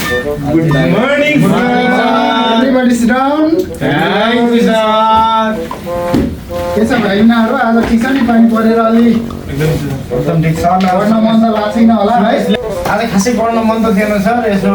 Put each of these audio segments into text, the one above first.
Good morning, sir. Everybody sit down. Thank you, sir. के छ भाइ यिनीहरू आज ठिक छ नि पानी परेर अलि एकदम ठिक छ पढ्न मन त लाग्छ छैन होला है आज खासै पढ्न मन त थिएन सर यसो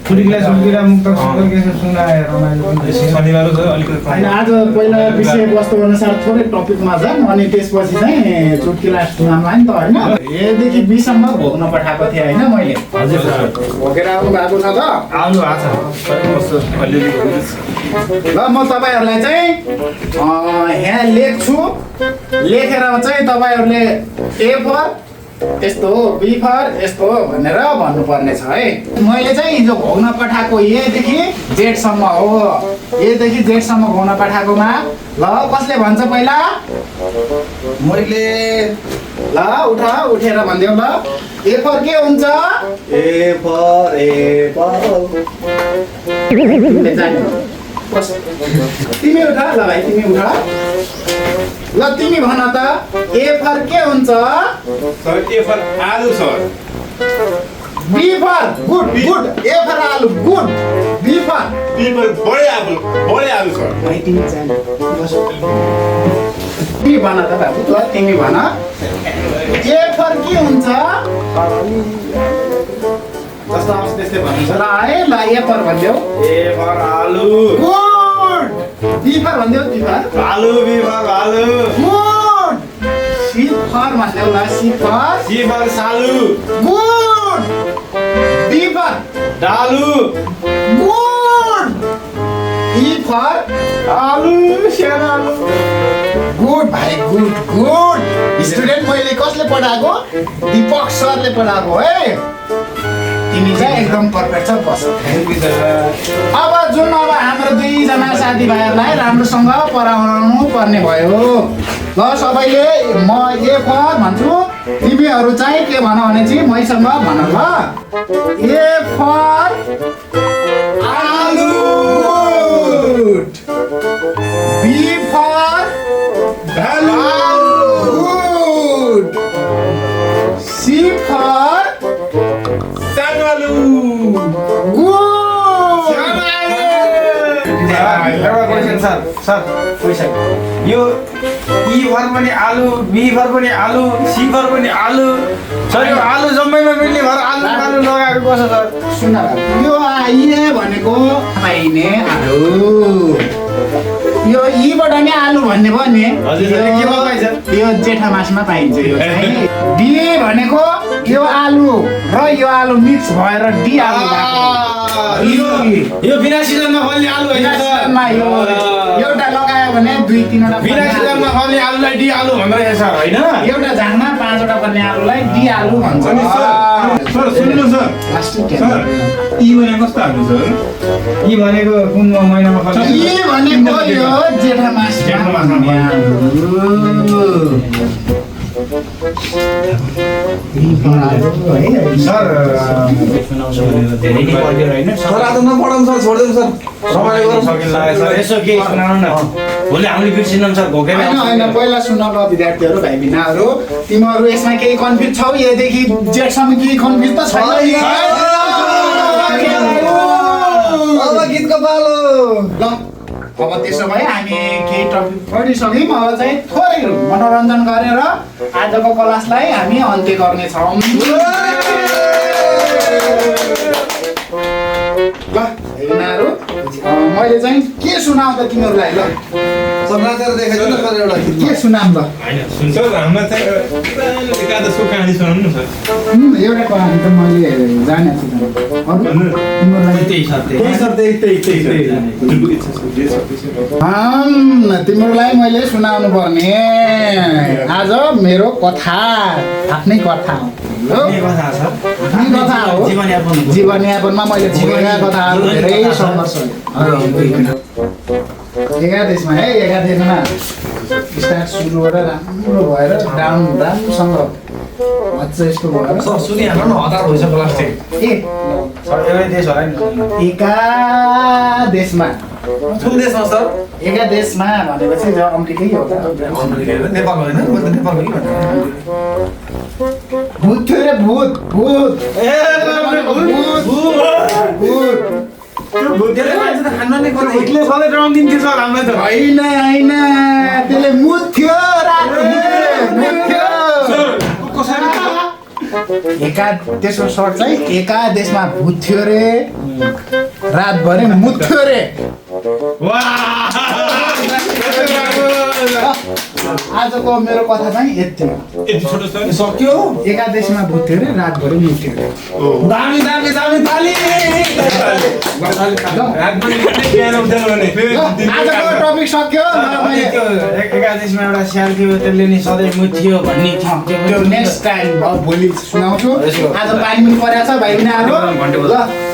छुट्टीलाई सुल्किरा मुक्त सुन्दर के सुनाए रमाइलो पनि शनिबार छ अलिकति होइन आज पहिला विषय वस्तु अनुसार थोरै टपिकमा जाऊँ अनि त्यसपछि चाहिँ चुटकिला सुनाउँला नि त होइन एदेखि बीसम्म भोग्न पठाएको थिएँ होइन मैले हजुर सर भोगेर आउनु भएको छ त आउनु भएको छ अलिअलि ल म तपाईँहरूलाई चाहिँ यहाँ लेख्छु लेखेर चाहिँ तपाईँहरूले ए फर यस्तो हो बी फर यस्तो हो भनेर भन्नुपर्ने छ है मैले चाहिँ हिजो भोग्न पठाएको एदेखि जेडसम्म हो एदेखि जेडसम्म भोग्न पठाएकोमा ल कसले भन्छ पहिला मैले ल उठेर भनिदेऊ ल ए फर के हुन्छ ए फर एप्पल तिमी उठा ल भाइ तिमी उठा ल तिमी भन त ए फर के हुन्छ सर ए फर आलु sir B for good A for आलु गुड बी फर बडे आलु सर भाइ तिमी जाने तिमी भन त बाबु ल तिमी भन ए फर के हुन्छ जस्तो आउँछ त्यस्तै भन्नुहुन्छ ल है ल ए फर भनिदेऊ ए फर आलु गुड बी फर भनिदेऊ बी फर आलु बी फर आलु गुड सी फर भनिदेऊ ल सी फर सालु गुड डी फर डालु गुड ई फर आलु सानो आलु गुड भाइ गुड स्टुडेन्ट मैले कसले पढाएको दीपक सरले पढाएको है तिमी चाहिँ एकदम पर्फेक्ट छ बस अब जुन अब हाम्रो दुईजना साथीभाइहरूलाई राम्रोसँग पढाउनु पर्ने भयो ल सबैले म ए फर भन्छु तिमीहरू चाहिँ के भन भने चाहिँ मैसँग भन ल ए फर आलु good B for good C for सानो एउटा क्वेशन सर क्वेशन यो ई फर पनि आलु बी फर पनि आलु सी फर पनि आलु सर यो आलु जम्मैमा मिल्ने भएर आलु लगाएको कसो सर सुन यो आइए भनेको पाइने आलु यो ईबाट नै आलु भन्ने भयो नि केमा पाइन्छ यो जेठा मासमा पाइन्छ यो चाहिँ डी भनेको यो आलु र यो आलु मिक्स भएर डी आलु भएको यो बिना सिजनमा फल्ने आलु होइन सीजनमा यो एउटा लगायो भने दुई तीनवटा बिना सिजनमा फल्ने आलुलाई डी आलु भन्दो रहेछ सर होइन एउटा झाङमा पाँचवटा पर्ने आलुलाई डी आलु भन्छ अनि सर सुन्नु सर ई भने कस्तो हाल्नु सर यी भनेको कुन महिनामा फल्छ यी भनेको यो जेठा मासमा पर्ने सर धेरै नै पढ्यो होइन सर आज नपढाउँ सर छोडिदिउँ सर सबैले गर्न सकिन्छ सर यसो के सुनाउनु न भोलि हामीले बिर्सिनौँ सर भोकेर होइन पहिला सुन ल विद्यार्थीहरू भाइ भिनाहरू तिमीहरू यसमा केही कन्फ्युज छौ यदेखि जेठसम्म केही कन्फ्युज त छैन गीतको पालो ल अब त्यसो भए हामी केही टपिक पढिसक्यौँ अब चाहिँ थोरै मनोरञ्जन गरेर आजको क्लासलाई हामी अन्त्य गर्नेछौँ ल हेर्नाहरू मैले चाहिँ के सुनाउँ त तिमीहरूलाई ल समाचार देखाइदिनु न सर एउटा गीत के सुनाऊँ ल हैन सर हाम्रो चाहिँ एकादशको कहानी सुनाउनु न सर एउटा कहानी त मैले जानेको छु अरू तिमीहरूलाई तिमीहरूलाई मैले सुनाउनु पर्ने आज मेरो कथा आफ्नै कथा हो कथा हो जीवनयापनमा मैले भोगेका कथाहरू धेरै सङ्घर्ष एकादेशमा है एकादेशमा स्टार्ट सुरु गरेर राम्रो भएर डाउन राम्रोसँग मजा यस्तो भएर सर सुनिहाल्नु न हतार भइसक्यो क्लास चाहिँ ए सर एउटै देश होला नि एकादेशमा कुन देशमा सर एकादेशमा भनेपछि जो अमेरिकै हो नेपाल होइन म त नेपालको के भन्नु भूत थियो रे भूत भूत ए भूत त्यसले मान्छे त खान नै खोज्छ भुतले सधैँ रङ दिन्थ्यो सर हामीलाई त होइन त्यसले मुथ्यो मुथ्यो त्यसको सर्ट चाहिँ एकादेशमा भुत्थ्यो रे रातभरि मुथ्यो रे आजको मेरो कथा चाहिँ यति सक्यो एकादेशमा भुत्थ्यो रे रातभरि मुथ्यो रे दामी दामी दामी ताली आजको टपिक सक्यो एकादेशमा एउटा स्याल थियो त्यसले नि सधैँ मुथ्यो भन्ने त्यो नेक्स्ट टाइम भोलि सुनाउँछु आज पानी पनि परेको छ भाइ बिनाहरू ल